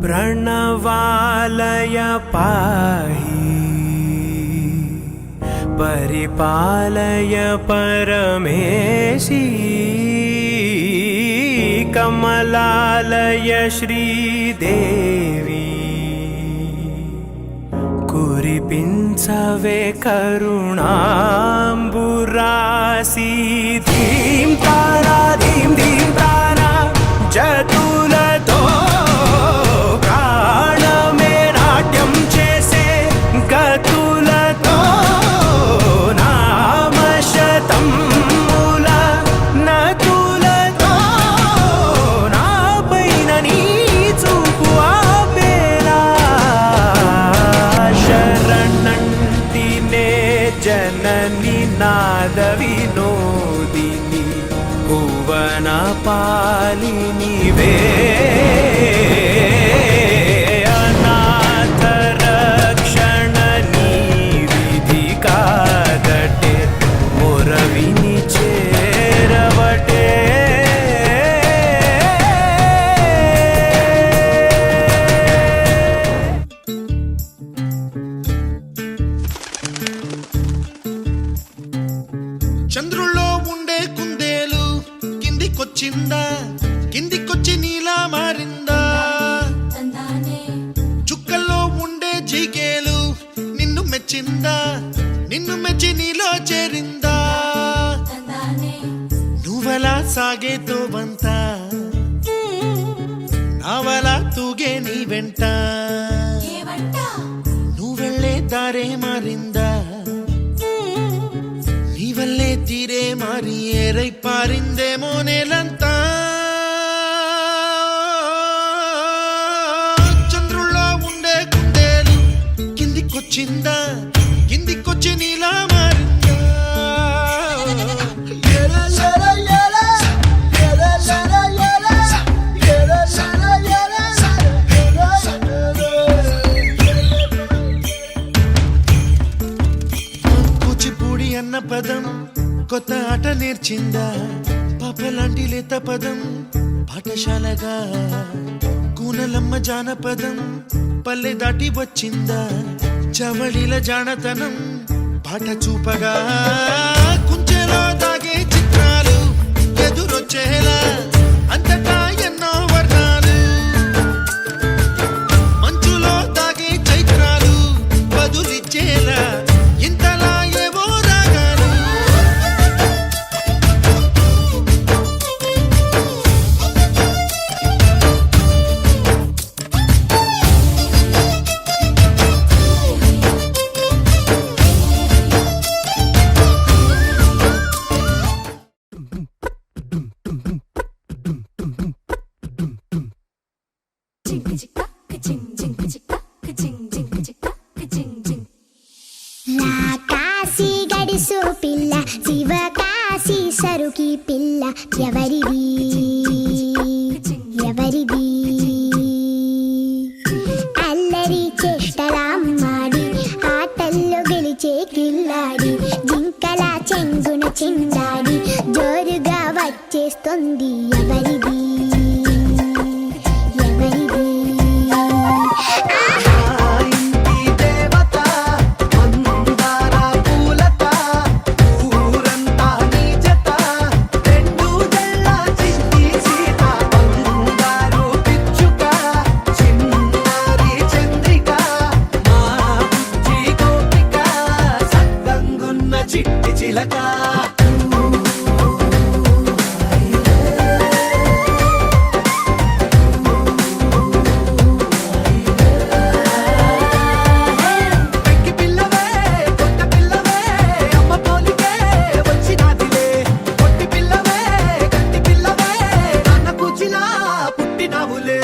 प्रणवालय पाहि परिपालय परमेशी कमलालय श्रीदेवी कुरिपिंचवे करुणांबुरासी धीं तारा धीं धीं तारा जतुलतो प्राणमे नाट्यं चेसे गतुलतो नामशतं मूल नतुलतो नापैन नी चूपु आपेला शरणंटिने जननी नादविनोदिनी भुवन पालिनी वे अनाथ रक्षणनी विधि कादटे मोरविनी चेरवटे చంద్రుల్లో ఉండే కుందేలు కిందికొచ్చిందా కిందికొచ్చి నీలా మారిందా చుక్కల్లో ఉండే జీకేలు నిన్ను మెచ్చిందా నిన్ను మెచ్చి నీలో చేరిందా నువ్వలా సాగేతో బంత నావలా తూగే నీ వెంట నువ్వెళ్ళే దారే మారిందా నీవల్లే తీరే మారి ఏరై పారిందేమో నేలంతా చంద్రుల్లో ఉండే కుందేలు కిందికొచ్చిందా కిందికొచ్చి నీలా మారిందా కూచిపూడి అన్న పదం కొత్త ఆట నేర్చిందా పాపలాంటి లేత పదం పాఠశాలగా కూనలమ్మ జానపదం పల్లె దాటి వచ్చిందా చవళిల జానతనం పాట చూపగా కుంచెలో దాగే చిత్రాలు ఎదురొచ్చేలా అంతటా ఎన్నో వర్ణాలు మంచులో దాగే చైత్రాలు బదులిచ్చేలా ఇంతలా ఏవో రాగాలు కాశీ గడిసు పిల్ల శివ కాశీ సరుకి పిల్ల ఎవరిది ఎవరిది అల్లరి చేష్టలామ్మాడి ఆటల్లో గెలిచే కిల్లాడి జింకల చెంగున చిందాడి జోరుగా వచ్చేస్తుంది ఎవరిది ఎవరిది చిట్టి చిలక పుట్టినవులే